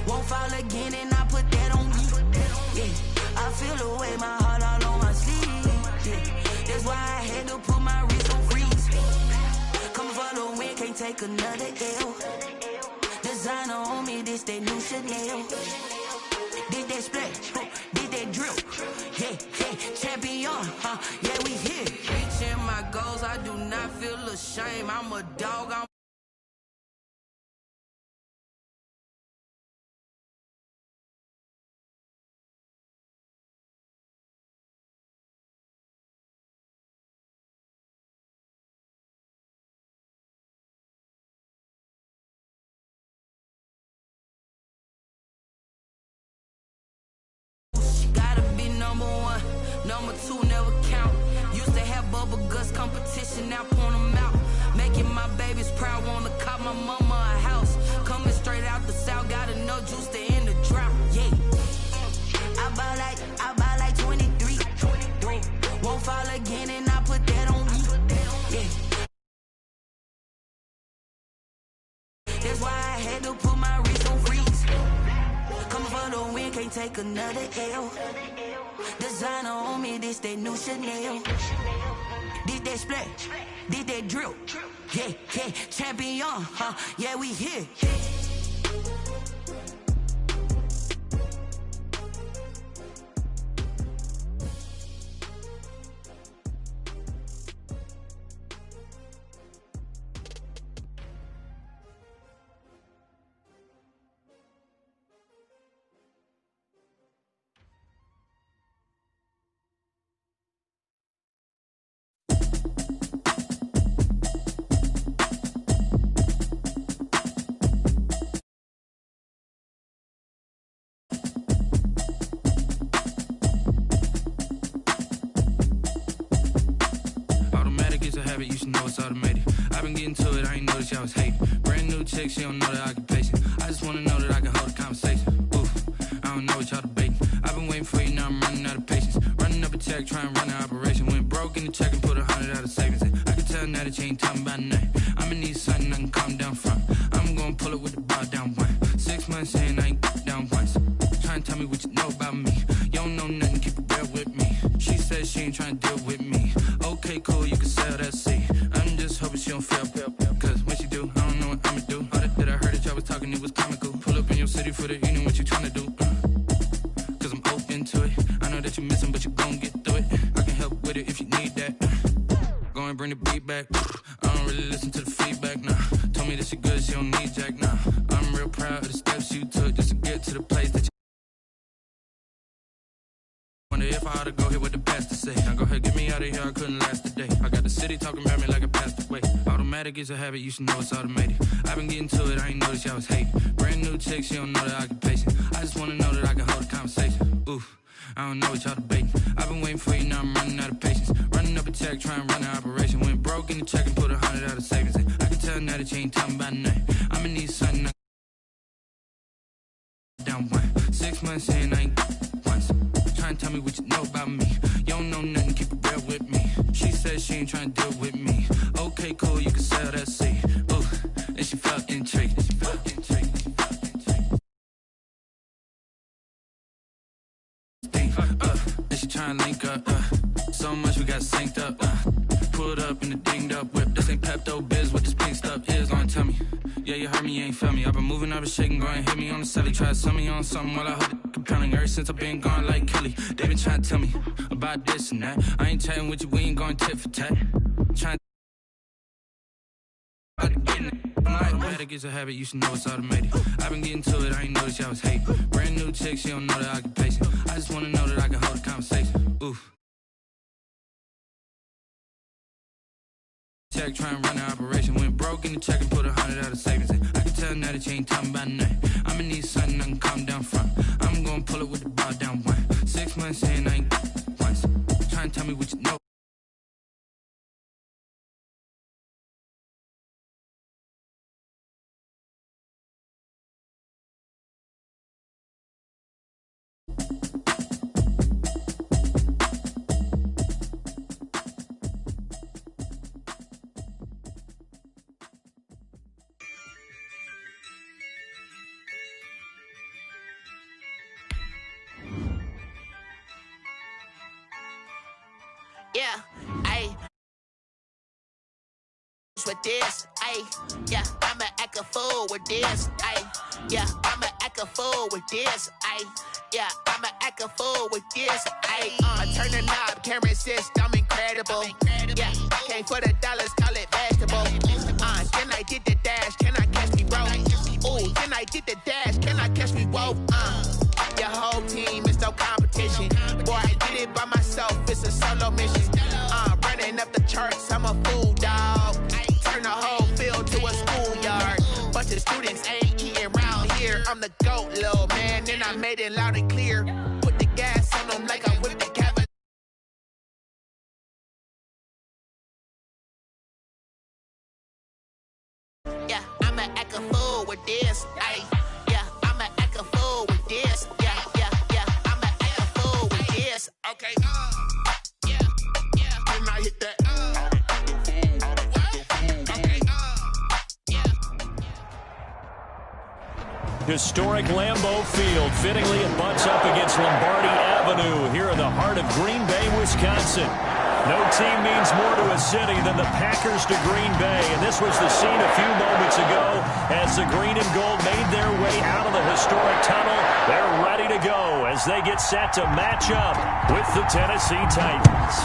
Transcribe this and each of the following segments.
Won't fall again and I put that on me. Yeah, I feel the way, my heart all on my sleeve. Yeah, that's why I had to put my wrist on freeze. Coming for the win, can't take another L. Designer on me, this that new Chanel. Did that splash, did that drill. Yeah, yeah, champion, yeah, we here. Reaching my goals, I do not feel ashamed. I'm a dog, I'm number two never count. Used to have bubble guts competition, now point them out. Making my babies proud, wanna cop my mama a house. Coming straight out the south, got enough juice to end the drought. Yeah, I buy like 23. Won't fall again and I put that on me. Yeah, that's why I had to put my wrist on freeze. Coming for the win, can't take another L. Designer on me, this that new Chanel. Did that splash, did that drill. Yeah, yeah, champion, yeah, we here. You should know it's automated. I've been getting to it, I ain't noticed y'all was hating. Brand new chick, she don't know the occupation. I just wanna know that I can hold a conversation. Oof, I don't know what y'all debating. I've been waiting for you, now I'm running out of patience. Running up a check, trying to run an operation. Went broke in the check and put 100 out of savings. I can tell now that you ain't talking about nothing. I'ma need something I can calm down from. I'm gonna pull it with the bar down one. 6 months saying I ain't down once. Trying to tell me what you know about me. You don't know nothing, keep it real with me. She said she ain't trying to deal with me. Okay, cool, you can sell that seat. I'm just hoping she don't fail. Cause when she do, I don't know what I'ma do. All that I heard that y'all was talking, it was comical. Pull up in your city for the evening, what you tryna do? Cause I'm open to it. I know that you missing, but you gon' get through it. I can help with it if you need that. Go and bring the beat back. I don't really listen to the feedback, nah. Told me that she good, she don't need Jack, nah. I'm real proud of the steps you took just to get to the place that you wonder if I ought to go here with the pastor say. Now go ahead, get me out of here, I couldn't last a day. I got the city talking about me like a passed away. Automatic is a habit, you should know it's automated. I've been getting to it, I ain't noticed y'all was hating. Brand new chick, she don't know the occupation. I just wanna know that I can hold a conversation. Oof, I don't know what y'all debating. I've been waiting for you, now I'm running out of patience. Running up a check, trying to run an operation. Went broke in the check and put 100 out of savings. I can tell now that you ain't talking about nothing. I'ma need something I down one. 6 months saying I ain't once. Trying to tell me what you know about me. You don't know nothing, keep it real with me. She said she ain't trying to deal with me. Okay, cool, you can sell that seat. Ooh, and she felt intrigued. And she trying to link up. So much we got synced up. Pulled up in the dinged up whip. This ain't Pepto Biz, what this pink stuff is. Long tell me. Yeah, you heard me, you ain't felt me. I've been moving, I've been shaking, go and hit me on the celly. Try to sell me on something while I hold it compelling. Ever since I've been gone like Kelly, they been trying to tell me about this and that. I ain't chatting with you, we ain't going tit for tat. Trying to getting it. Automatic is a habit, you should know it's automated. I've been getting to it, I ain't noticed y'all was hating. Brand new chick, she don't know the occupation. I just wanna know that I can hold a conversation. Oof. Check, try and run an operation. Went broke in the check and put 100 out of savings. I can tell now that you ain't talking about nothing. I'ma need something I can calm down from. I'm gonna pull it with the bar down one. 6 months saying I ain't once. Try and tell me what you know. with this, ayy. Yeah, I'ma act a fool with this, ayy. Yeah, I'ma act a fool with this, ayy. Yeah, I'ma act a fool with this, ayy. I turn the knob, camera assist, I'm incredible. Yeah, came for the dollars, call it vegetable. Then I did the dash, can I catch me, bro? Ooh, then I did the dash, can I catch me, whoa? Your whole team is no competition. Boy, I did it by myself, it's a solo mission. Running up the charts, I'm a fool, dog. Turn the whole field to a schoolyard. Bunch of students ain't eating round here. I'm the GOAT, little man, and I made it loud and clear. Put the gas on them like I whipped the cabin. Yeah, I'ma act a fool with this, ayy. Yeah, I'ma act a fool with this. Yeah, I'ma act a fool with this. Okay, yeah, can I hit that? Historic Lambeau Field. Fittingly, it butts up against Lombardi Avenue here in the heart of Green Bay, Wisconsin. No team means more to a city than the Packers to Green Bay, and this was the scene a few moments ago as the green and gold made their way out of the historic tunnel. They're ready to go as they get set to match up with the Tennessee Titans.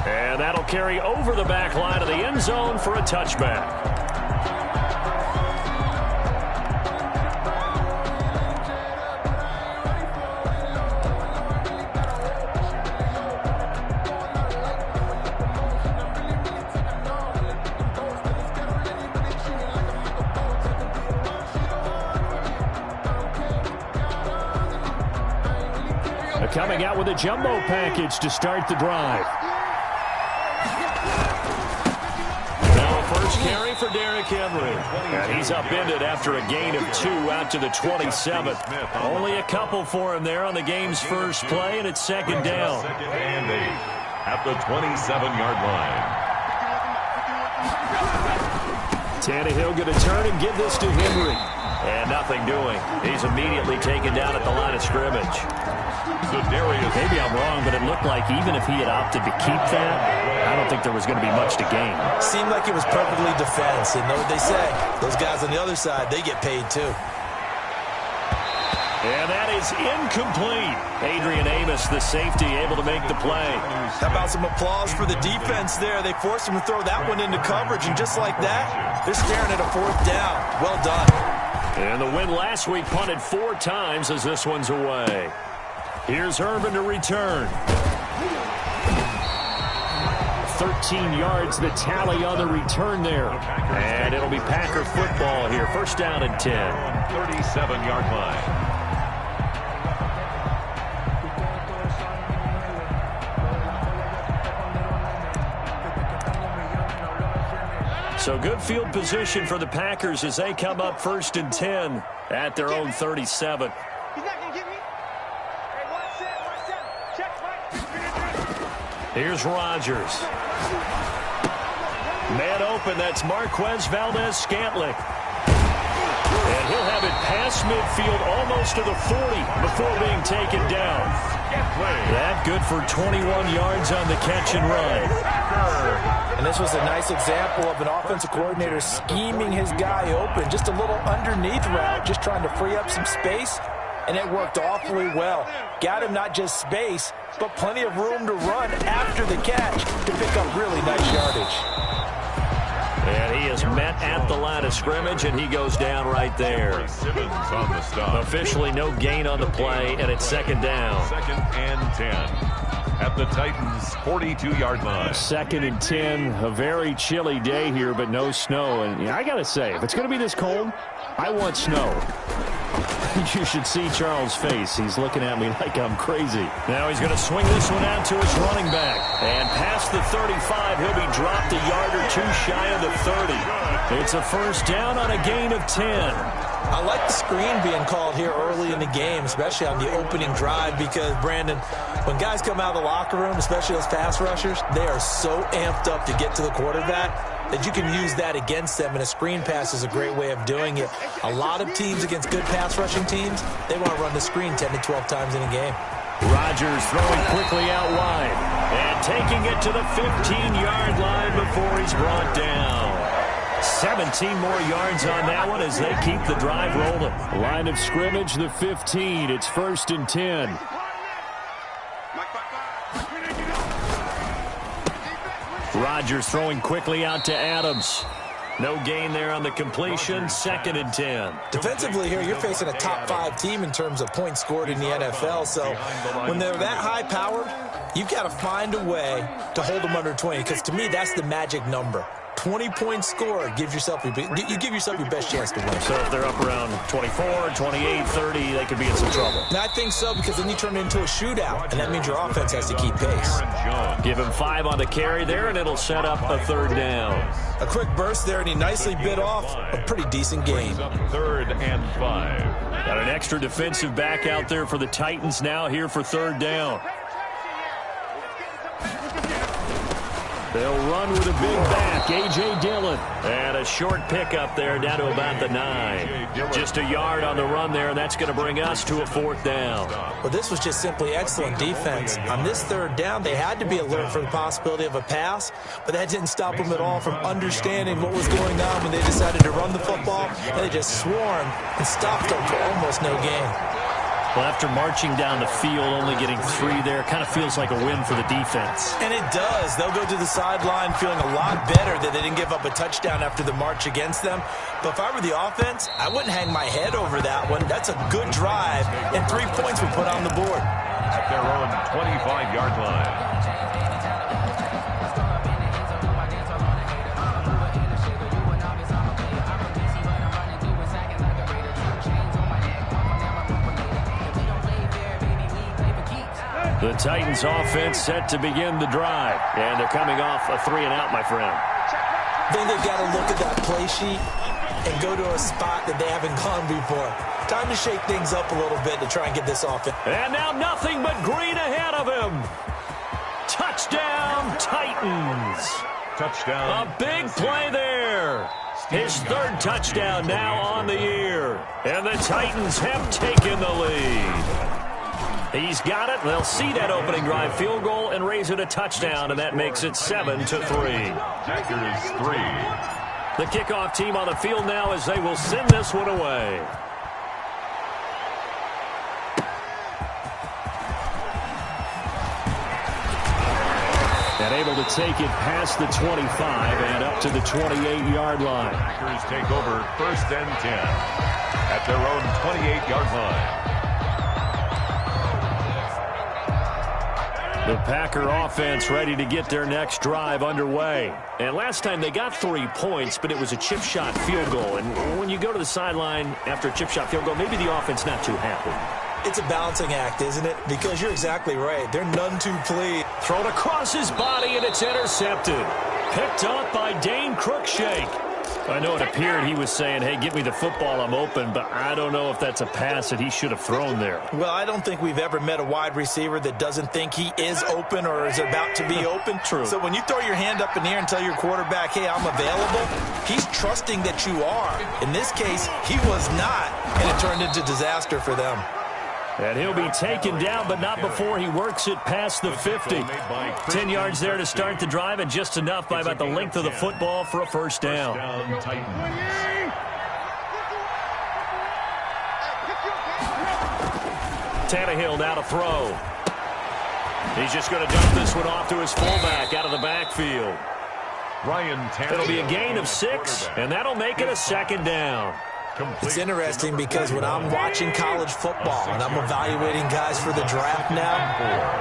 And that'll carry over the back line of the end zone for a touchback. Coming out with a jumbo package to start the drive. Now a first carry for Derrick Henry. And he's upended after a gain of 2 out to the 27th. Only a couple for him there on the game's first play, and it's second down. Second and 8 at the 27-yard line. Tannehill going to turn and give this to Henry. And nothing doing. He's immediately taken down at the line of scrimmage. Maybe I'm wrong, but it looked like even if he had opted to keep that, I don't think there was going to be much to gain. Seemed like it was perfectly defense. And know what they say? Those guys on the other side, they get paid too. And that is incomplete. Adrian Amos, the safety, able to make the play. How about some applause for the defense there? They forced him to throw that one into coverage, and just like that, they're staring at a 4th down. Well done. And the win last week punted 4 times as this one's away. Here's Urban to return. 13 yards, the tally on the return there. And it'll be Packer football here. First down and 10. 37-yard line. So good field position for the Packers as they come up first and 10 at their own 37. Here's Rodgers. Man open, that's Marquez Valdez-Scantling. And he'll have it past midfield almost to the 40 before being taken down. That good for 21 yards on the catch and run. And this was a nice example of an offensive coordinator scheming his guy open. Just a little underneath route, just trying to free up some space. And it worked awfully well. Got him not just space, but plenty of room to run after the catch to pick up really nice yardage. And he is met at the line of scrimmage, and he goes down right there. Simmons on the stop. Officially no gain on the play, and it's second down. Second and 10 at the Titans' 42-yard line. Second and 10, a very chilly day here, but no snow. And I got to say, if it's going to be this cold, I want snow. You should see Charles' face. He's looking at me like I'm crazy. Now he's going to swing this one out to his running back. And past the 35, he'll be dropped a yard or 2 shy of the 30. It's a first down on a gain of 10. I like the screen being called here early in the game, especially on the opening drive, because, Brandon, when guys come out of the locker room, especially those pass rushers, they are so amped up to get to the quarterback that you can use that against them, and a screen pass is a great way of doing it. A lot of teams against good pass rushing teams, they want to run the screen 10 to 12 times in a game. Rodgers throwing quickly out wide. And taking it to the 15-yard line before he's brought down. 17 more yards on that one as they keep the drive rolling. Line of scrimmage, the 15. It's 1st and 10. Rodgers throwing quickly out to Adams. No gain there on the completion. 2nd and 10. Defensively here, you're facing a top 5 team in terms of points scored in the NFL. So when they're that high powered, you've got to find a way to hold them under 20. Because to me, that's the magic number. 20-point score, you give yourself your best chance to win. So if they're up around 24, 28, 30, they could be in some trouble. And I think so, because then you turn it into a shootout, and that means your offense has to keep pace. Give him 5 on the carry there, and it'll set up a 3rd down. A quick burst there, and he nicely bit off a pretty decent game. 3rd and 5. Got an extra defensive back out there for the Titans now here for 3rd down. They'll run with a big back, A.J. Dillon. And a short pickup there down to about the 9. Just a yard on the run there, and that's going to bring us to a 4th down. Well, this was just simply excellent defense. On this 3rd down, they had to be alert for the possibility of a pass, but that didn't stop them at all from understanding what was going on when they decided to run the football, and they just swarmed and stopped them for almost no gain. Well, after marching down the field, only getting 3 there, kind of feels like a win for the defense. And it does. They'll go to the sideline feeling a lot better that they didn't give up a touchdown after the march against them. But if I were the offense, I wouldn't hang my head over that one. That's a good drive, and 3 points were put on the board. At their own 25-yard line. The Titans offense set to begin the drive. And they're coming off a 3-and-out, my friend. Then they've got to look at that play sheet and go to a spot that they haven't gone before. Time to shake things up a little bit to try and get this offense. And now nothing but green ahead of him. Touchdown, Titans. Touchdown. A big play there. His 3rd touchdown now on the year. And the Titans have taken the lead. He's got it. They'll see that opening drive field goal and raise it a touchdown, and that makes it 7-3. Packers 3. The kickoff team on the field now as they will send this one away. And able to take it past the 25 and up to the 28-yard line. Packers take over 1st and 10 at their own 28-yard line. The Packer offense ready to get their next drive underway. And last time they got 3 points, but it was a chip shot field goal. And when you go to the sideline after a chip shot field goal, maybe the offense not too happy. It's a balancing act, isn't it? Because you're exactly right. They're none too pleased. Thrown across his body, and it's intercepted. Picked up by Dane Cruikshank. I know it appeared he was saying, hey, give me the football, I'm open, but I don't know if that's a pass that he should have thrown there. Well, I don't think we've ever met a wide receiver that doesn't think he is open or is about to be open. True. So when you throw your hand up in the air and tell your quarterback, hey, I'm available, he's trusting that you are. In this case, he was not, and it turned into disaster for them. And he'll be taken down, but not before he works it past the 50. 10 yards there to start the drive, and just enough by about the length of the football for a 1st down. Tannehill now to throw. He's just going to dump this one off to his fullback out of the backfield. It'll be a gain of 6, and that'll make it a 2nd down. It's interesting because when I'm watching college football and I'm evaluating guys for the draft now,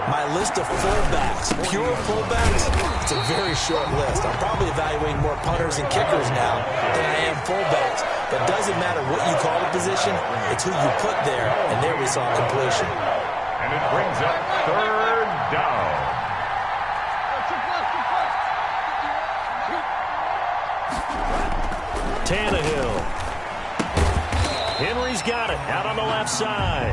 my list of fullbacks, pure fullbacks, it's a very short list. I'm probably evaluating more punters and kickers now than I am fullbacks. But it doesn't matter what you call the position, it's who you put there, and there we saw completion. And it brings up 3rd down. Tannehill. Henry's got it out on the left side.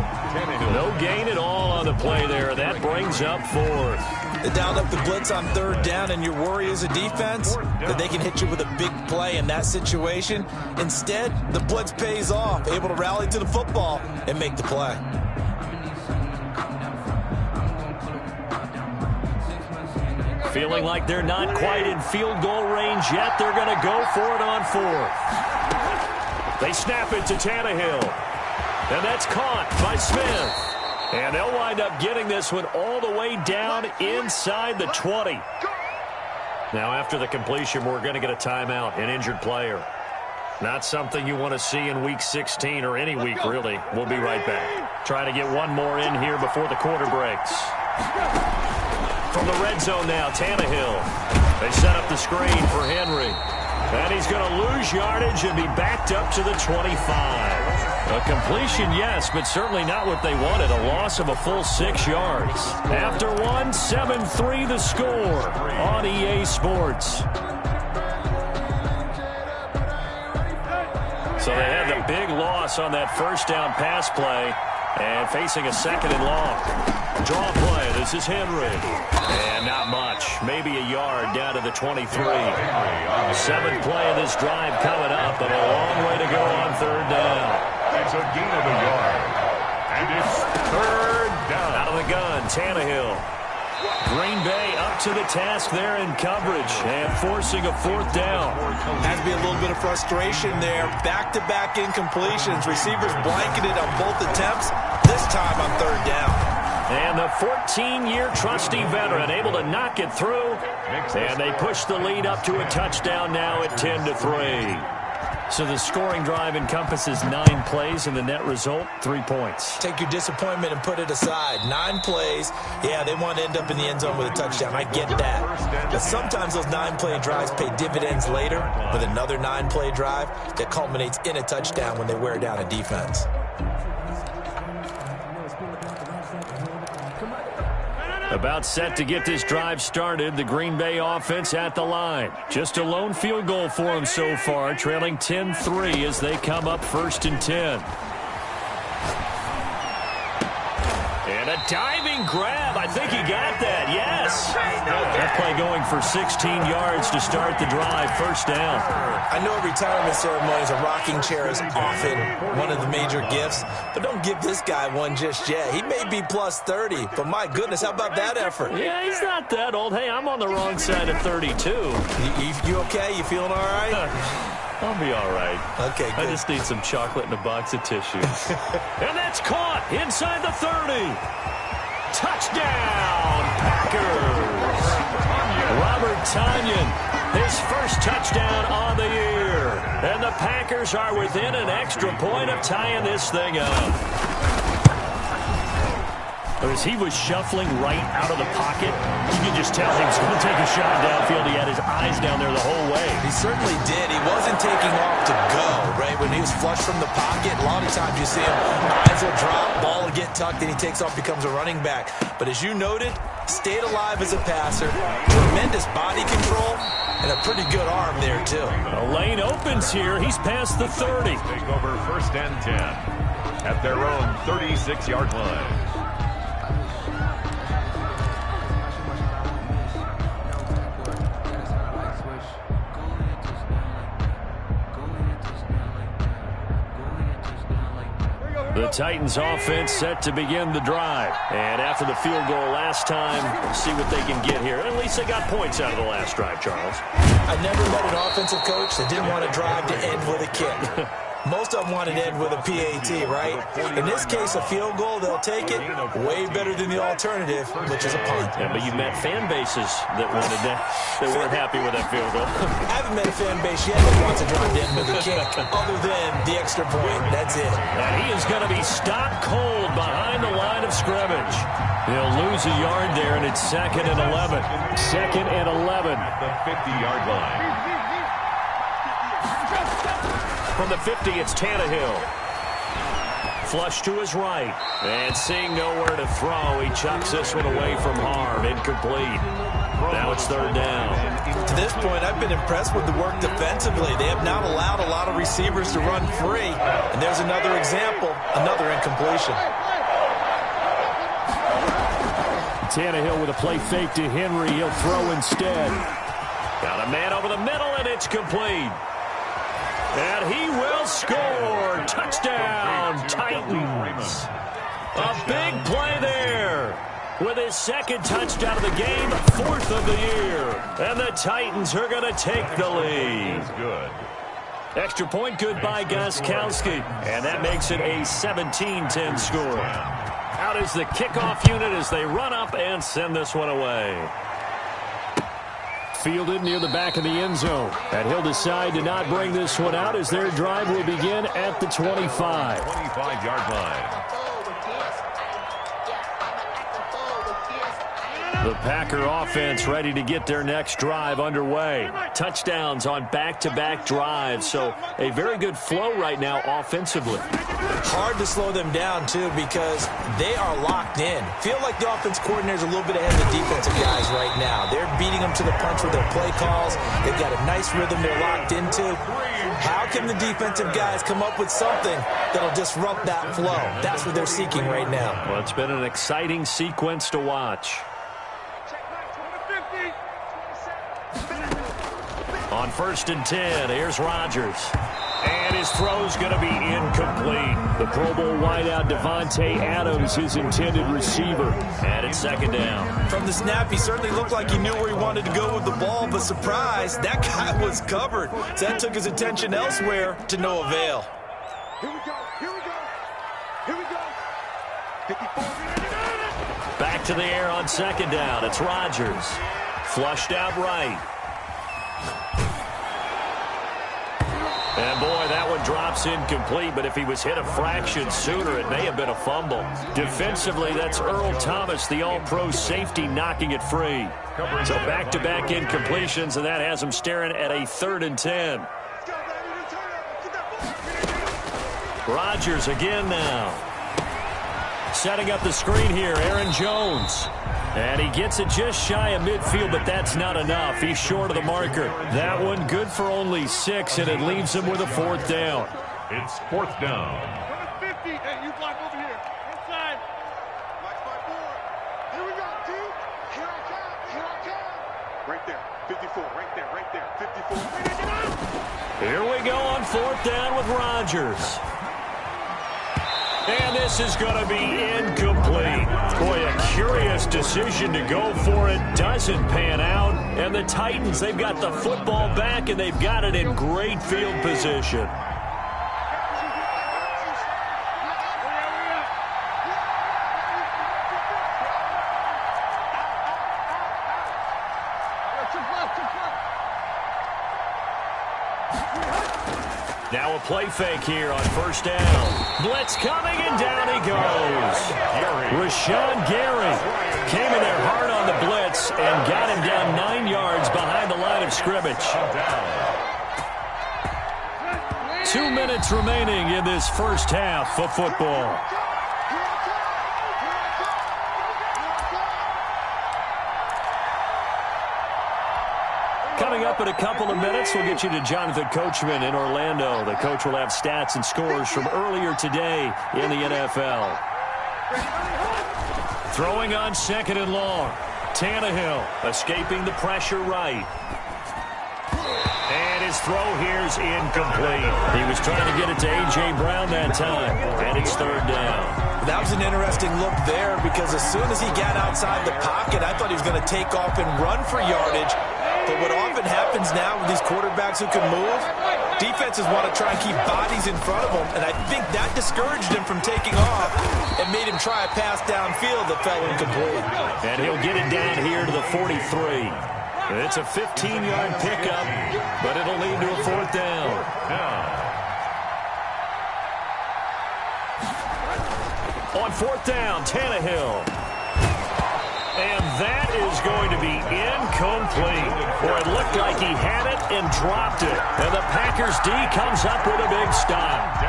No gain at all on the play there. That brings up 4th. They dialed up the blitz on 3rd down, and your worry as a defense that they can hit you with a big play in that situation. Instead, the blitz pays off, able to rally to the football and make the play. Feeling like they're not quite in field goal range yet. They're going to go for it on fourth. They snap it to Tannehill. And that's caught by Smith. And they'll wind up getting this one all the way down inside the 20. Now after the completion, we're going to get a timeout, an injured player. Not something you want to see in Week 16 or any week, really. We'll be right back. Trying to get one more in here before the quarter breaks. From the red zone now, Tannehill. They set up the screen for Henry. And he's going to lose yardage and be backed up to the 25. A completion, yes, but certainly not what they wanted. A loss of a full 6 yards. After one, 7-3 the score on EA Sports. So they had the big loss on that first down pass play and facing a second and long. Draw play. This is Henry. And not much. Maybe a yard down to the 23. 7th play of this drive coming up, and a long way to go on third down. It's a gain of a yard. And it's third down. Out of the gun, Tannehill. Green Bay up to the task there in coverage and forcing a fourth down. Has to be a little bit of frustration there. Back-to-back incompletions. Receivers blanketed on both attempts, this time on third down. And the 14-year trusty veteran able to knock it through. And they push the lead up to a touchdown now at 10-3. So the scoring drive encompasses 9 plays, and the net result, 3 points. Take your disappointment and put it aside. 9 plays. Yeah, they want to end up in the end zone with a touchdown. I get that. But sometimes those 9-play drives pay dividends later with another 9-play drive that culminates in a touchdown when they wear down a defense. About set to get this drive started, the Green Bay offense at the line. Just a lone field goal for them so far, trailing 10-3 as they come up 1st and 10. And a diving grab. I think he got that, yes. That play going for 16 yards to start the drive, 1st down. I know at retirement ceremonies, a rocking chair is often one of the major gifts, but don't give this guy one just yet. He may be plus 30, but my goodness, how about that effort? Yeah, he's not that old. Hey, I'm on the wrong side of 32. You okay? You feeling all right? I'll be all right. Okay, good. I just need some chocolate and a box of tissues. And that's caught inside the 30. Touchdown, Packers. Robert Tonyan, his first touchdown on the year. And the Packers are within an extra point of tying this thing up. As he was shuffling right out of the pocket, you could just tell he was going to take a shot downfield. He had his eyes down there the whole way. He certainly did. He wasn't taking off to go, right? When he was flush from the pocket, a lot of times you see him, eyes will drop, ball will get tucked, and he takes off, becomes a running back. But as you noted, stayed alive as a passer, tremendous body control, and a pretty good arm there, too. A lane opens here. He's past the 30. Take over 1st and 10 at their own 36-yard line. The Titans offense set to begin the drive. And after the field goal last time, see what they can get here. At least they got points out of the last drive, Charles. I never met an offensive coach that didn't want a drive to end with a kick. Most of them want it to end with a PAT, right? In this case, a field goal, they'll take it. Way better than the alternative, which is a punt. Yeah, but you met fan bases that wanted that, that weren't happy with that field goal. I haven't met a fan base yet that wants a drive to end with a kick, other than the extra point. That's it. And he is going to be stopped cold behind the line of scrimmage. He'll lose a yard there, and it's 2nd and 11. 2nd and 11. At the 50-yard line. From the 50, it's Tannehill. Flush to his right. And seeing nowhere to throw, he chucks this one away from harm. Incomplete. Now it's 3rd down. To this point, I've been impressed with the work defensively. They have not allowed a lot of receivers to run free. And there's another example, another incompletion. Tannehill with a play fake to Henry. He'll throw instead. Got a man over the middle, and it's complete. And he will score. Touchdown, Titans. A big play there. with his second touchdown of the game, 4th of the year. And the Titans are going to take the lead. Good. Extra point good by Gostkowski. And that makes it a 17-10 score. Out is the kickoff unit as they run up and send this one away. Fielded near the back of the end zone. And he'll decide to not bring this one out as their drive will begin at the 25. 25-yard line. The Packer offense ready to get their next drive underway. Touchdowns on back-to-back drives, so a very good flow right now offensively. Hard to slow them down, too, because they are locked in. Feel like the offense coordinator's a little bit ahead of the defensive guys right now. They're beating them to the punch with their play calls. They've got a nice rhythm they're locked into. How can the defensive guys come up with something that'll disrupt that flow? That's what they're seeking right now. Well, it's been an exciting sequence to watch. On 1st and 10, here's Rodgers. And his throw's going to be incomplete. The Pro Bowl wideout Devontae Adams, his intended receiver. And it's 2nd down. From the snap, he certainly looked like he knew where he wanted to go with the ball, but surprise, that guy was covered. So that took his attention elsewhere to no avail. Here we go, here we go, here we go. 54. Back to the air on 2nd down. It's Rodgers. Flushed out right. And, boy, that one drops incomplete, but if he was hit a fraction sooner, it may have been a fumble. Defensively, that's Earl Thomas, the all-pro safety, knocking it free. So back-to-back incompletions, and that has him staring at a 3rd and 10. Rodgers again now. Setting up the screen here, Aaron Jones. And he gets it just shy of midfield, but that's not enough. He's short of the marker. That one good for only 6, and it leaves him with a 4th down. It's 4th down. 50. Hey, you block over here. Inside. Watch my board. Here we go, dude. Here I come. Here I come. Right there. 54. Right there. Right there. 54. Here we go on 4th down with Rodgers. And this is going to be incomplete. Boy, a curious decision to go for it. Doesn't pan out. And the Titans, they've got the football back, and they've got it in great field position. Now a play fake here on 1st down. Blitz coming, and down he goes. Rashawn Gary came in there hard on the blitz and got him down 9 yards behind the line of scrimmage. 2 minutes remaining in this first half of football. Coming up in a couple of minutes, we'll get you to Jonathan Coachman in Orlando. The coach will have stats and scores from earlier today in the NFL. Throwing on 2nd and long. Tannehill escaping the pressure right. And his throw here's incomplete. He was trying to get it to A.J. Brown that time, and it's 3rd down. That was an interesting look there because as soon as he got outside the pocket, I thought he was going to take off and run for yardage. But what often happens now with these quarterbacks who can move, defenses want to try and keep bodies in front of them, and I think that discouraged him from taking off and made him try a pass downfield that fell incomplete. And he'll get it down here to the 43. It's a 15-yard pickup, but it'll lead to a 4th down. On 4th down, Tannehill. And that is going to be incomplete. Or it looked like he had it and dropped it. And the Packers D comes up with a big stop.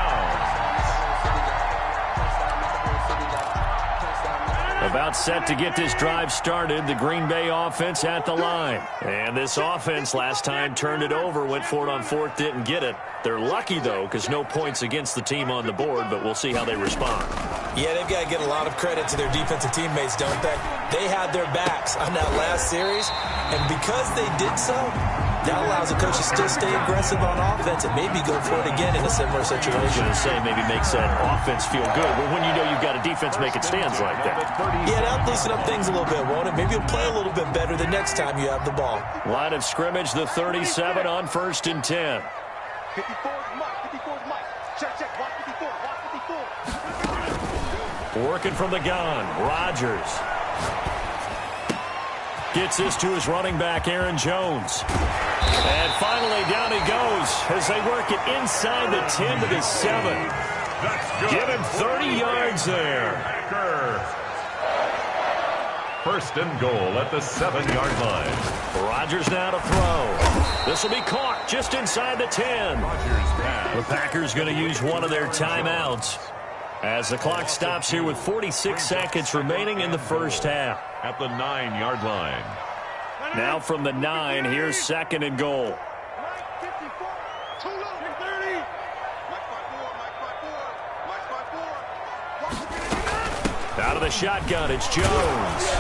About set to get this drive started, the Green Bay offense at the line. And this offense last time turned it over, went for it on 4th, didn't get it. They're lucky, though, because no points against the team on the board, but we'll see how they respond. Yeah, they've got to get a lot of credit to their defensive teammates, don't they? They had their backs on that last series, and because they did so, That allows the coach to still stay aggressive on offense and maybe go for it again in a similar situation. I was going to say maybe makes that offense feel good, but when you know you've got a defense making stands like that. Yeah, that'll loosen up things a little bit, won't it? Maybe you'll play a little bit better the next time you have the ball. Line of scrimmage, the 37 on 1st and 10. 54 is Mike. 54 is Mike. Check, check. Watch 54. Watch 54. Working from the gun, Rodgers. Gets this to his running back, Aaron Jones. And finally, down he goes as they work it inside the 10 to the 7. Give him 30 yards there. 1st and goal at the 7-yard line. Rodgers now to throw. This will be caught just inside the 10. The Packers going to use one of their timeouts as the clock stops here with 46 seconds remaining in the first half. At the 9-yard line. Now from the 9, here's 2nd and goal. Out of the shotgun, it's Jones.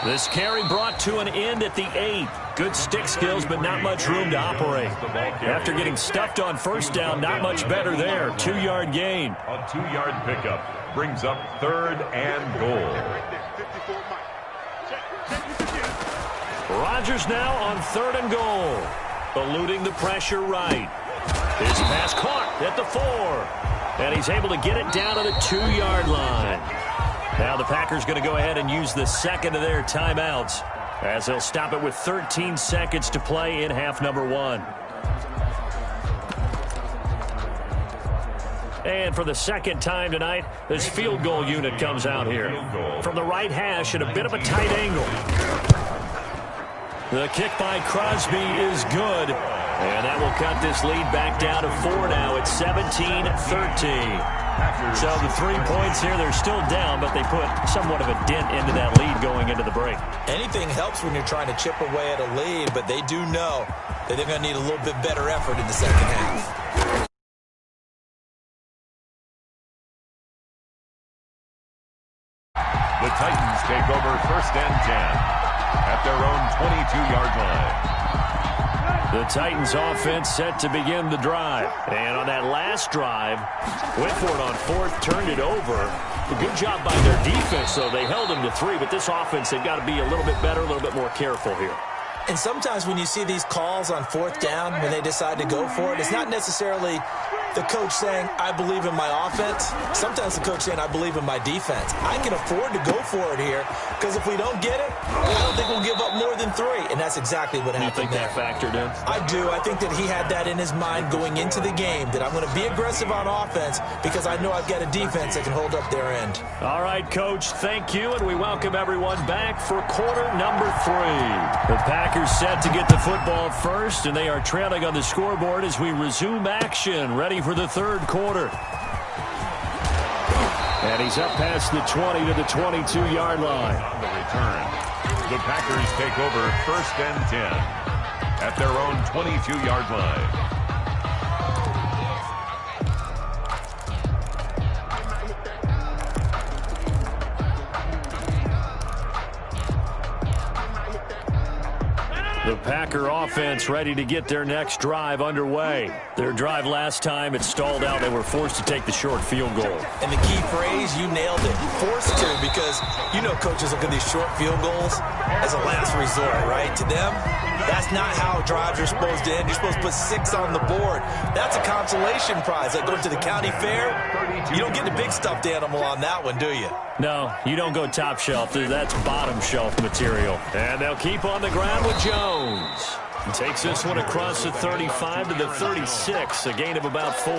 This carry brought to an end at the 8. Good stick skills, but not much room to operate. After getting stuffed on 1st down, not much better there. 2-yard gain. A 2-yard pickup brings up 3rd and goal. Rodgers now on 3rd and goal. Eluding the pressure right. His pass caught at the 4. And he's able to get it down to the 2-yard line. Now the Packers going to go ahead and use the 2nd of their timeouts as they'll stop it with 13 seconds to play in half number 1. And for the 2nd time tonight, this field goal unit comes out here. From the right hash at a bit of a tight angle. The kick by Crosby is good. And that will cut this lead back down to 4 now. It's 17-13. So the 3 points here, they're still down, but they put somewhat of a dent into that lead going into the break. Anything helps when you're trying to chip away at a lead, but they do know that they're going to need a little bit better effort in the second half. The Titans take over 1st and 10 at their own 22-yard line. The Titans offense set to begin the drive. And on that last drive, went for it on 4th, turned it over. A good job by their defense, though. They held them to 3, but this offense, they've got to be a little bit better, a little bit more careful here. And sometimes when you see these calls on 4th down, when they decide to go for it, it's not necessarily the coach saying, I believe in my offense. Sometimes the coach saying, I believe in my defense. I can afford to go for it here because if we don't get it, I don't think we'll give up more than 3. And that's exactly what happened there. You think that factored in? I do. I think that he had that in his mind going into the game, that I'm going to be aggressive on offense because I know I've got a defense that can hold up their end. All right, Coach, thank you, and we welcome everyone back for quarter number 3. The Packers set to get the football first, and they are trailing on the scoreboard as we resume action, ready for the 3rd quarter. And he's up past the 20 to the 22-yard line. On the return, the Packers take over 1st and 10 at their own 22-yard line. The Packer offense ready to get their next drive underway. Their drive last time, it stalled out. They were forced to take the short field goal. And the key phrase, you nailed it, forced to, because you know coaches look at these short field goals as a last resort, right? To them, that's not how drives are supposed to end. You're supposed to put 6 on the board. That's a consolation prize. Like going to the county fair, you don't get the big stuffed animal on that one, do you? No, you don't go top shelf. That's bottom shelf material. And they'll keep on the ground with Jones. Takes this one across the 35 to the 36, a gain of about 4.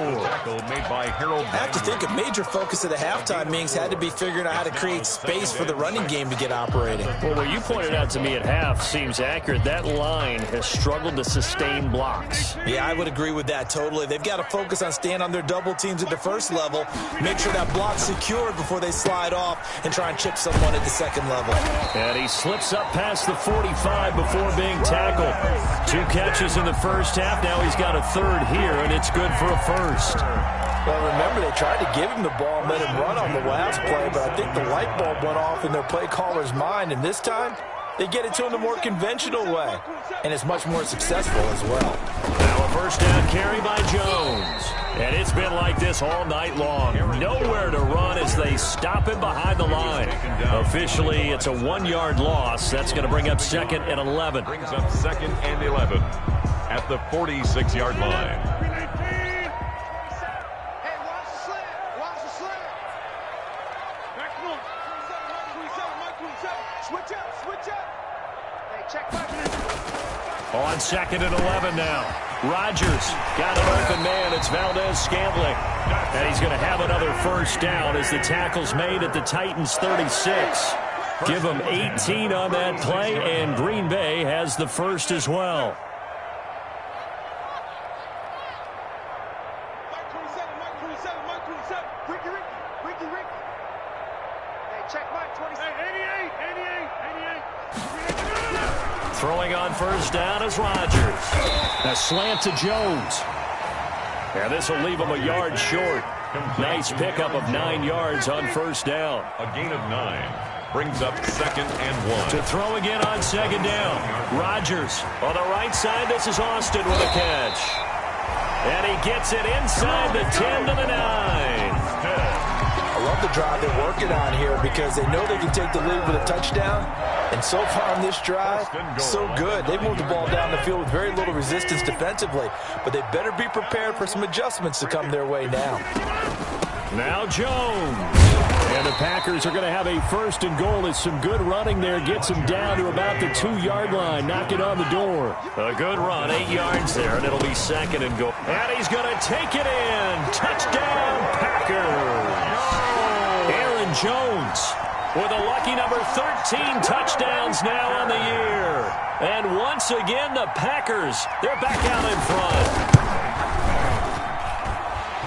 Made by Harold. I have to think a major focus of the halftime meetings had to be figuring out how to create space for the running game to get operating. Well, what you pointed out to me at half seems accurate. That line has struggled to sustain blocks. Yeah, I would agree with that totally. They've got to focus on staying on their double teams at the first level, make sure that block's secured before they slide off and try and chip someone at the second level. And he slips up past the 45 before being tackled. 2 catches in the first half. Now he's got a 3rd here, and it's good for a 1st. Well, remember, they tried to give him the ball and let him run on the last play, but I think the light bulb went off in their play caller's mind, and this time, They get it to him the more conventional way, and it's much more successful as well. Now a first down carry by Jones. And it's been like this all night long. Nowhere to run as they stop him behind the line. Officially, it's a 1-yard loss. That's going to bring up 2nd and 11. Brings up 2nd and 11 at the 46-yard line. Hey, watch the slant. Watch the slant. Back one. 27. Switch up. Hey, check back. On 2nd and 11 now. Rodgers got an open man. It's Valdez-Scantling. And he's going to have another first down as the tackle's made at the Titans' 36. Give them 18 on that play, and Green Bay has the first as well. Mike 27. Ricky. Hey, check Mike 27. Hey, 88. Throwing on first down is Rodgers. A slant to Jones. And this will leave him a yard short. Nice pickup of 9 yards on first down. A gain of 9 brings up 2nd and 1. To throw again on 2nd down. Rodgers on the right side. This is Austin with a catch. And he gets it inside the 10 to the 9. I love the drive they're working on here because they know they can take the lead with a touchdown. And so far on this drive, so good. They moved the ball down the field with very little resistance defensively. But they better be prepared for some adjustments to come their way now. Now Jones. And the Packers are going to have a 1st and goal. It's some good running there. Gets him down to about the 2-yard line. Knock it on the door. A good run, 8 yards there, and it'll be 2nd and goal. And he's going to take it in. Touchdown, Packers. Aaron Jones with a lucky number 13 touchdowns now on the year. And once again, the Packers, they're back out in front.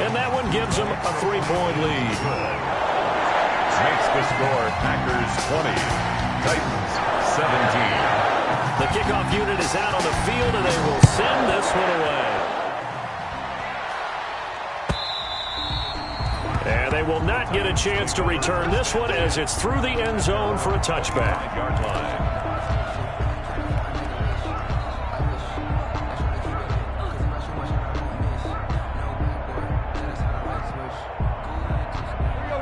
And that one gives them a 3-point lead. Makes the score Packers 20, Titans 17. The kickoff unit is out on the field, and they will send this one away. And they will not get a chance to return this one as it's through the end zone for a touchback. 5-yard line.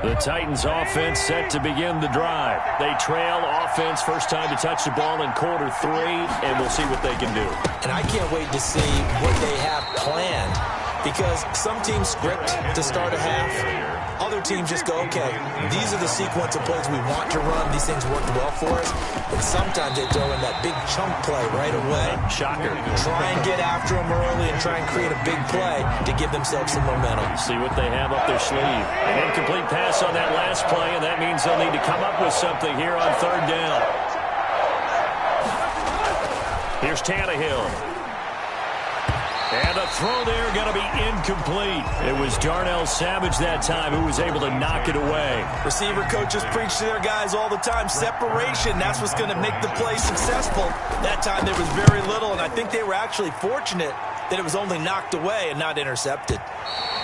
The Titans offense set to begin the drive. They trail offense, first time to touch the ball in quarter 3, and we'll see what they can do. And I can't wait to see what they have planned because some teams script to start a half. Other teams just go, okay, these are the sequence of plays we want to run. These things work well for us. And sometimes they throw in that big chunk play right away. Shocker. Try and get after them early and try and create a big play to give themselves some momentum. See what they have up their sleeve. An incomplete pass on that last play, and that means they'll need to come up with something here on 3rd down. Here's Tannehill. And the throw there going to be incomplete. It was Darnell Savage that time who was able to knock it away. Receiver coaches preach to their guys all the time. Separation, that's what's going to make the play successful. That time there was very little, and I think they were actually fortunate that it was only knocked away and not intercepted.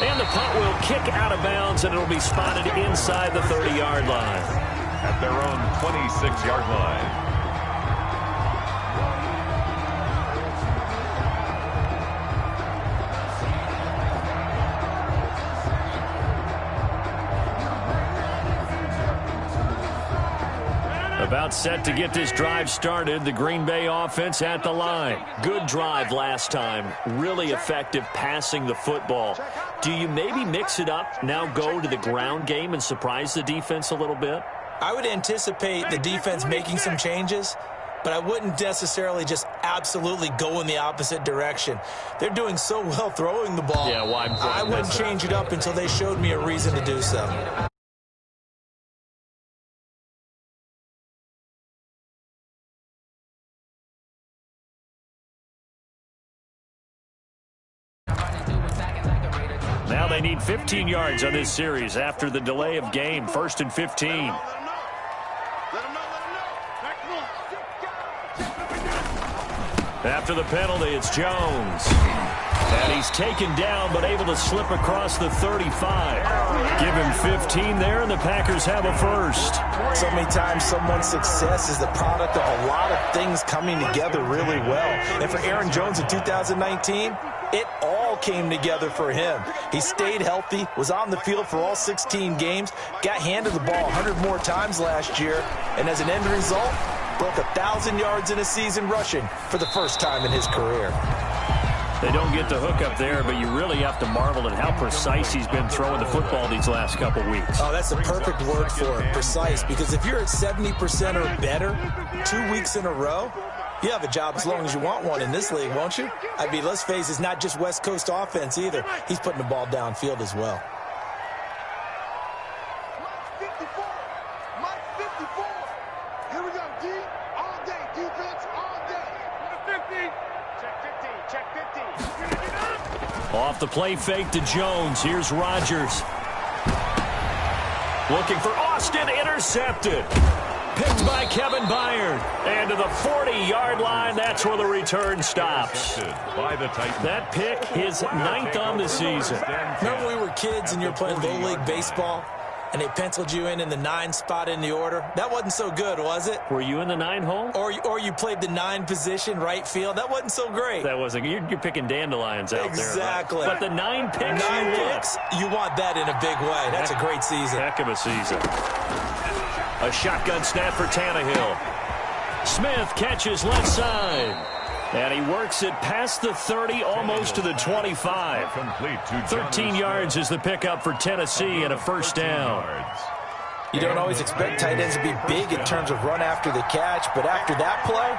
And the punt will kick out of bounds, and it'll be spotted inside the 30-yard line. At their own 26-yard line. About set to get this drive started. The Green Bay offense at the line. Good drive last time. Really effective passing the football. Do you maybe mix it up, now go to the ground game and surprise the defense a little bit? I would anticipate the defense making some changes, but I wouldn't necessarily just absolutely go in the opposite direction. They're doing so well throwing the ball. Yeah, well, I wouldn't change it up until they showed me a reason to do so. Now they need 15 yards on this series after the delay of game. 1st and 15. After the penalty, it's Jones. And he's taken down, but able to slip across the 35. Give him 15 there, and the Packers have a first. So many times someone's success is the product of a lot of things coming together really well. And for Aaron Jones in 2019, it all came together for him. He stayed healthy, was on the field for all 16 games, got handed the ball 100 more times last year, and as an end result, broke 1,000 yards in a season rushing for the first time in his career. They don't get the hook up there, but you really have to marvel at how precise he's been throwing the football these last couple weeks. Oh, that's the perfect word for it, precise, because if you're at 70% or better 2 weeks in a row, you have a job as long as you want one in this league, won't you? I mean, let's face it, it's not just West Coast offense either. He's putting the ball downfield as well. Mike 54. Mike 54. Here we go, D. All day. Defense all day. 50. Check 15. Check 15. Off the play fake to Jones. Here's Rodgers. Looking for Austin. Intercepted. Picked by Kevin Byard. And to the 40-yard line, that's where the return stops. That pick, his 9th on the season. Remember when we were kids and you were playing Little League Baseball, and they penciled you in the 9 spot in the order? That wasn't so good, was it? Were you in the 9 hole? Or you played the 9 position, right field? That wasn't so great. That wasn't. You're picking dandelions out there. Exactly. But the 9 picks. 9 picks, you want that in a big way. That's a great season. Heck of a season. A shotgun snap for Tannehill. Smith catches left side. And he works it past the 30, almost to the 25. 13 yards is the pickup for Tennessee and a first down. You don't always expect tight ends to be big in terms of run after the catch, but after that play,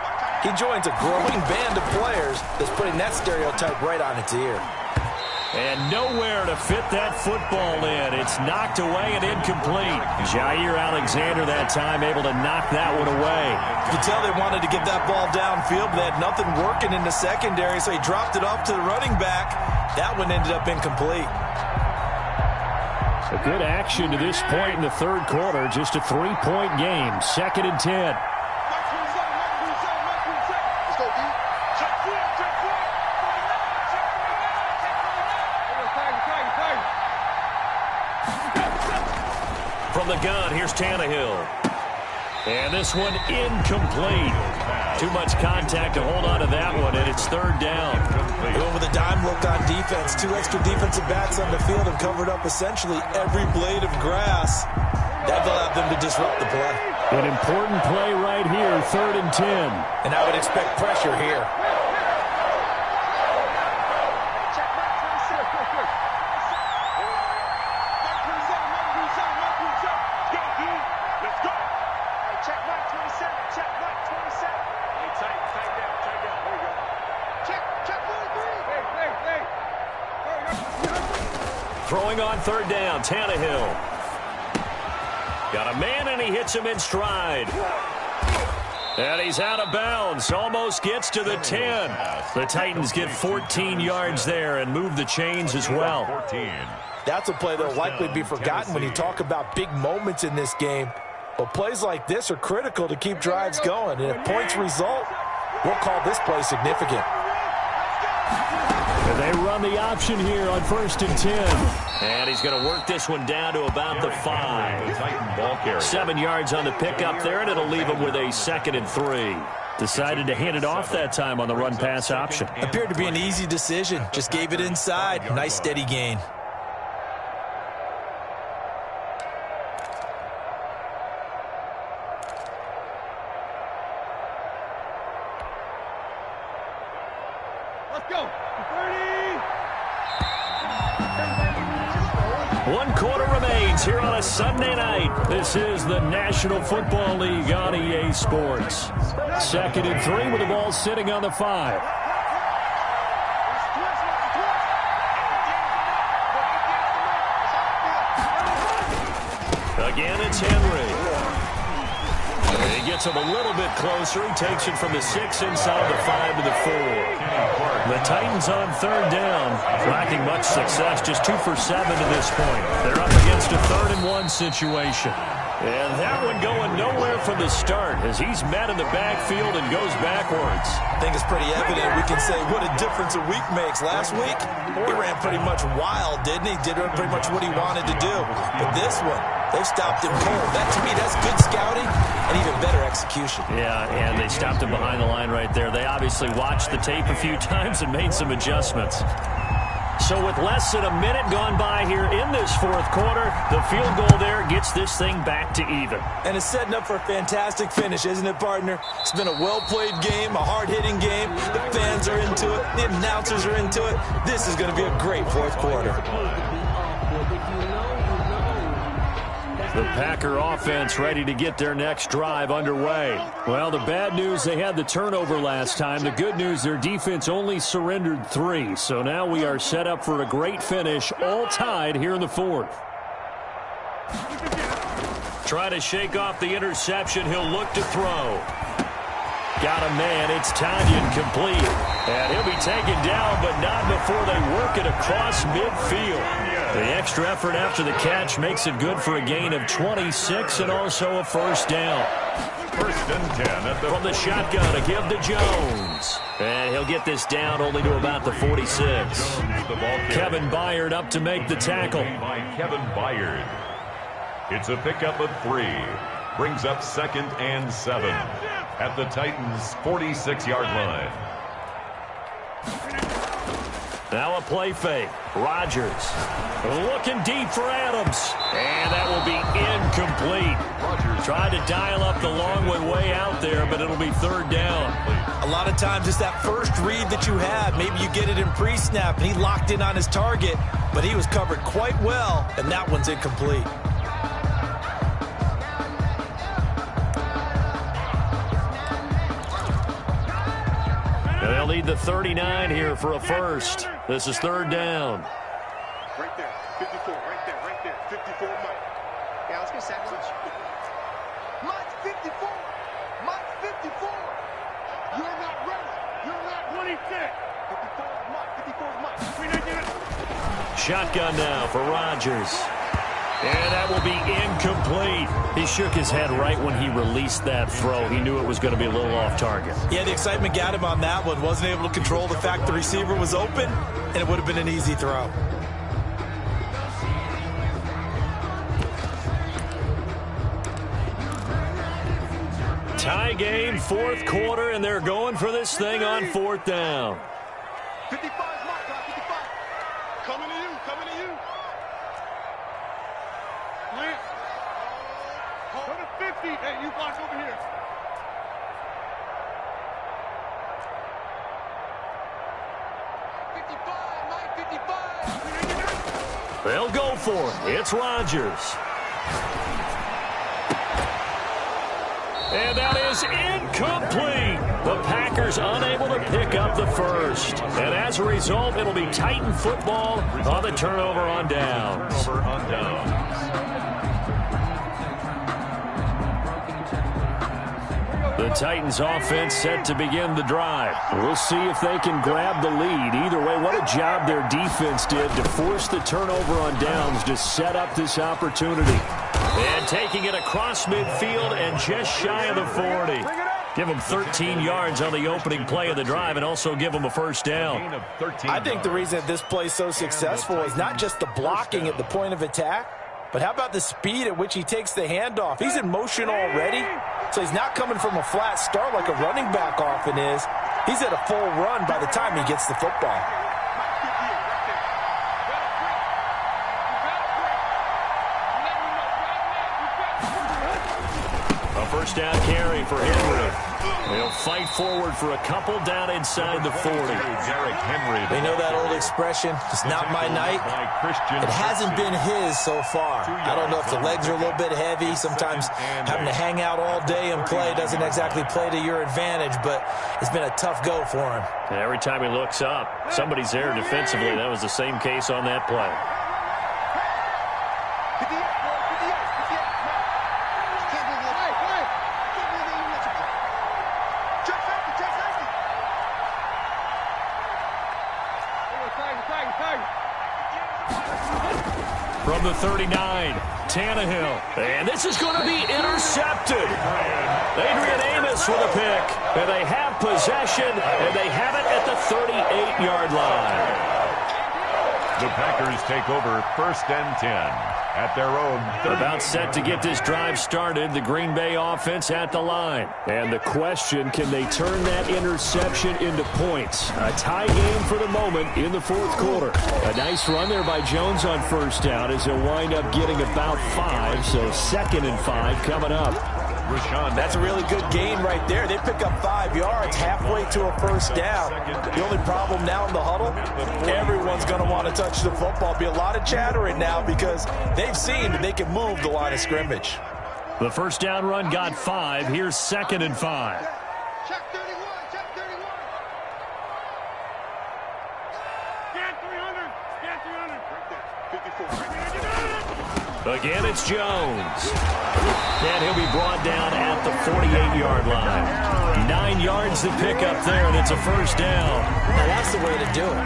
he joins a growing band of players that's putting that stereotype right on its ear. And nowhere to fit that football in. It's knocked away and incomplete. Jair Alexander that time able to knock that one away. You could tell they wanted to get that ball downfield, but they had nothing working in the secondary, so he dropped it off to the running back. That one ended up incomplete. A good action to this point in the third quarter. Just a 3-point game. 2nd and 10. From the gun, here's Tannehill. And this one incomplete. Too much contact to hold on to that one, and it's 3rd down. Going with a dime look on defense. 2 extra defensive backs on the field and covered up essentially every blade of grass. That allowed them to disrupt the play. An important play right here, 3rd and 10. And I would expect pressure here. Throwing on 3rd down, Tannehill. Got a man, and he hits him in stride. And he's out of bounds. Almost gets to the 10. The Titans get 14 yards there and move the chains as well. That's a play that will likely be forgotten when you talk about big moments in this game. But plays like this are critical to keep drives going. And if points result, we'll call this play significant. And they run the option here on 1st and 10. And he's going to work this one down to about the 5. 7 yards on the pickup there, and it'll leave him with a 2nd and 3. Decided to hand it off that time on the run-pass option. Appeared to be an easy decision. Just gave it inside. Nice steady gain. Let's go. 1 quarter remains here on a Sunday night. This is the National Football League on EA Sports. 2nd and 3 with the ball sitting on the 5. Again, it's Henry. He gets him a little bit closer. He takes it from the 6 inside the 5 to the 4. The Titans on third down, lacking much success, just 2 for 7 to this point. They're up against a 3rd-and-1 situation. And that one going nowhere from the start as he's met in the backfield and goes backwards. I think it's pretty evident. We can say what a difference a week makes. Last week, he ran pretty much wild, didn't he? Did pretty much what he wanted to do. But this one, they've stopped him cold. That, to me, that's good scouting and even better execution. Yeah, and they stopped him behind the line right there. They obviously watched the tape a few times and made some adjustments. So with less than a minute gone by here in this 4th quarter, the field goal there gets this thing back to even. And it's setting up for a fantastic finish, isn't it, partner? It's been a well-played game, a hard-hitting game. The fans are into it. The announcers are into it. This is going to be a great 4th quarter. The Packer offense ready to get their next drive underway. Well, the bad news, they had the turnover last time. The good news, their defense only surrendered 3. So now we are set up for a great finish, all tied here in the 4th. Try to shake off the interception. He'll look to throw. Got a man. It's Tanyan complete. And he'll be taken down, but not before they work it across midfield. The extra effort after the catch makes it good for a gain of 26 and also a 1st down. 1st and 10 from the shotgun to give to Jones. And he'll get this down only to about the 46. Kevin Byard up to make the tackle. By Kevin Byard. It's a pickup of 3. Brings up 2nd and 7 at the Titans' 46-yard line. Now a play fake. Rodgers looking deep for Adams. And that will be incomplete. Rodgers tried to dial up the long one way out there, but it'll be 3rd down. A lot of times it's that first read that you have. Maybe you get it in pre-snap, and he locked in on his target, but he was covered quite well, and that one's incomplete. They'll need the 39 here for a 1st. This is 3rd down. Right there, 54, right there, 54, Mike. Yeah, I was going to say, Mike, 54, Mike, 54. You're not ready. You're not 26. 54 is Mike, 54 is Mike. Shotgun now for Rodgers. And that will be incomplete. He shook his head right when he released that throw. He knew it was going to be a little off target. Yeah, the excitement got him on that one. Wasn't able to control the fact the receiver was open, and it would have been an easy throw. Tie game, 4th quarter, and they're going for this thing on 4th down. 55 is Mike, 55. Coming to you, coming to you. Lance. Go to 50. Hey, you block over here. 55, Mike, 55. They'll go for it. It's Rodgers. And that is incomplete. The Packers unable to pick up the 1st. And as a result, it'll be Titan football on the turnover on downs. The Titans offense set to begin the drive. We'll see if they can grab the lead. Either way, what a job their defense did to force the turnover on downs to set up this opportunity. And taking it across midfield and just shy of the 40. Give them 13 yards on the opening play of the drive and also give them a 1st down. I think the reason that this play is so successful is not just the blocking at the point of attack, but how about the speed at which he takes the handoff? He's in motion already, so he's not coming from a flat start like a running back often is. He's at a full run by the time he gets the football. A 1st down carry for Henry. He'll fight forward for a couple down inside the 40. They know that old expression, it's not my night. It hasn't been his so far. I don't know if the legs are a little bit heavy. Sometimes having to hang out all day and play doesn't exactly play to your advantage, but it's been a tough go for him. And every time he looks up, somebody's there defensively. That was the same case on that play. from the 39. Tannehill. And this is going to be intercepted. Adrian Amos with a pick. And they have possession, and they have it at the 38-yard line. The Packers take over 1st and 10 at their own 30. About set to get this drive started, the Green Bay offense at the line. And the question, can they turn that interception into points? A tie game for the moment in the 4th quarter. A nice run there by Jones on 1st down as he'll wind up getting about 5, so 2nd and 5 coming up. That's a really good gain right there. They pick up 5 yards halfway to a 1st down. The only problem now in the huddle, everyone's going to want to touch the football. Be a lot of chattering now because they've seen that they can move the line of scrimmage. The 1st down run got 5. Here's 2nd and 5. Check 31, check 31. Scan 300, scan 300. Right there, 54. Right there. Again, it's Jones. And he'll be brought down at the 48-yard line. 9 yards to pick up there, and it's a 1st down. Now, that's the way to do it.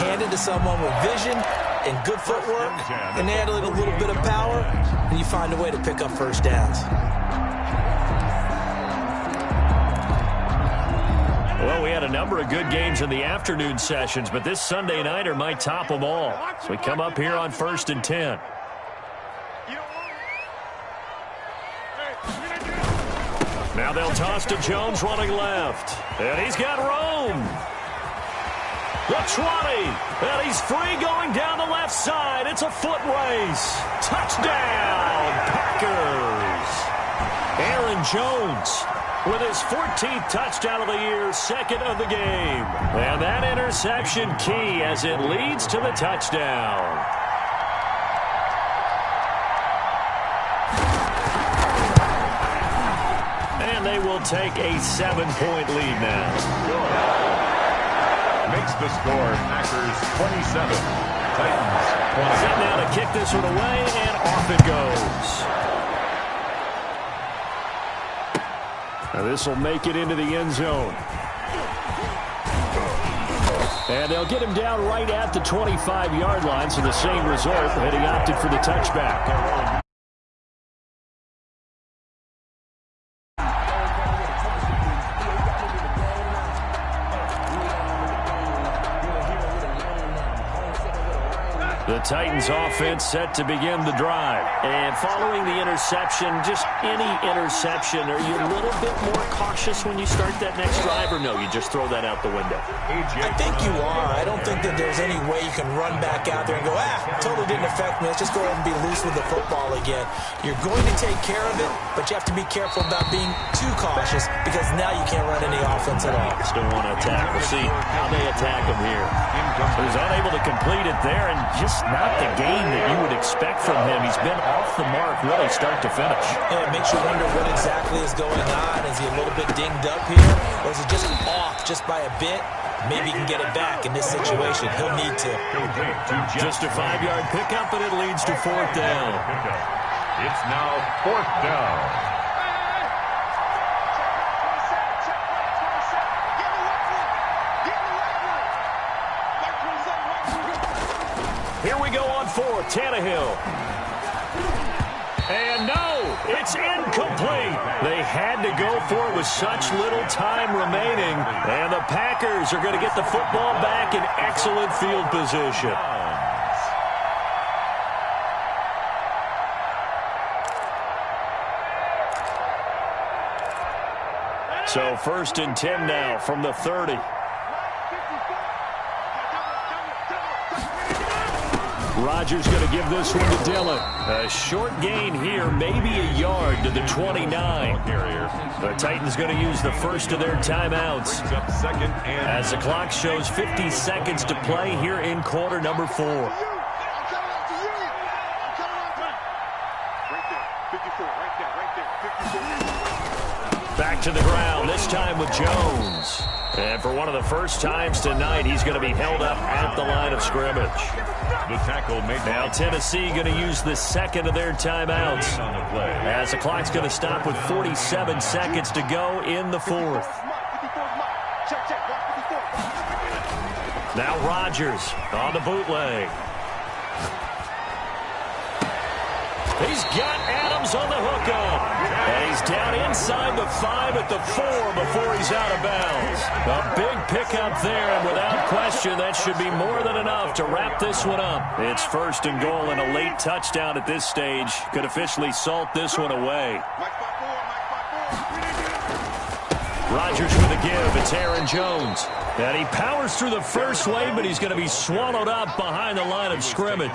Hand it to someone with vision and good footwork, and add a little bit of power, and you find a way to pick up 1st downs. Well, we had a number of good games in the afternoon sessions, but this Sunday nighter might top them all. So we come up here on 1st and 10. Now they'll toss to Jones running left. And he's got room. The 20. And he's free going down the left side. It's a foot race. Touchdown, Packers. Aaron Jones with his 14th touchdown of the year, 2nd of the game. And that interception key as it leads to the touchdown. They will take a 7-point lead now. Makes the score Packers 27, Titans 20. Set now to kick this one away, and off it goes. Now this will make it into the end zone. And they'll get him down right at the 25-yard line, so the same result, and he opted for the touchback. The Titans offense set to begin the drive. And following the interception, just any interception, are you a little bit more cautious when you start that next drive, or no, you just throw that out the window? I think you are. I don't think that there's any way you can run back out there and go, totally didn't affect me. Let's just go ahead and be loose with the football again. You're going to take care of it, but you have to be careful about being too cautious because now you can't run any offense at all. Still want to attack. We'll see how they attack him here. He was unable to complete it there, and just not the game that you would expect from him. He's been off the mark really start to finish. Yeah, it makes you wonder what exactly is going on. Is he a little bit dinged up here, or is he just off just by a bit? Maybe he can get it back in this situation. He'll need to. Just a 5-yard pickup, and it leads to 4th down. It's now 4th down. Here we go on 4th, Tannehill. And no, it's incomplete. They had to go for it with such little time remaining. And the Packers are going to get the football back in excellent field position. So 1st and 10 now from the 30. Rodgers going to give this one to Dillon. A short gain here, maybe a yard to the 29. The Titans going to use the first of their timeouts as the clock shows 50 seconds to play here in quarter number 4. Back to the ground, this time with Jones. And for one of the first times tonight, he's going to be held up at the line of scrimmage. The tackle made. Now Tennessee going to use the second of their timeouts as the clock's going to stop with 47 seconds to go in the 4th. Now Rodgers on the bootleg. He's got Adams on the hookup. And he's down inside the 5 at the 4 before he's out of bounds. A big pickup there, and without question, that should be more than enough to wrap this one up. It's 1st and goal, and a late touchdown at this stage could officially salt this one away. Rodgers with a give. It's Aaron Jones. And he powers through the first wave, but he's going to be swallowed up behind the line of scrimmage.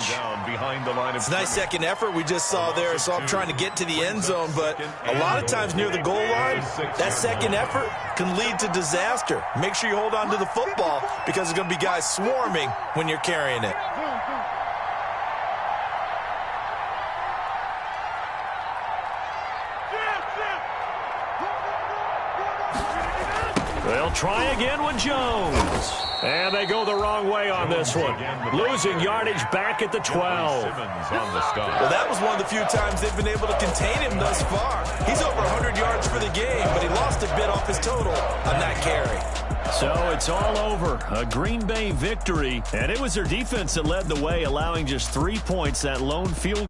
It's a nice second effort we just saw there. So I'm trying to get to the end zone, but a lot of times near the goal line, that second effort can lead to disaster. Make sure you hold on to the football because there's going to be guys swarming when you're carrying it. They'll try again with Jones. And they go the wrong way on this one. Losing yardage back at the 12. Well, that was one of the few times they've been able to contain him thus far. He's over 100 yards for the game, but he lost a bit off his total on that carry. So it's all over. A Green Bay victory. And it was their defense that led the way, allowing just 3 points, that lone field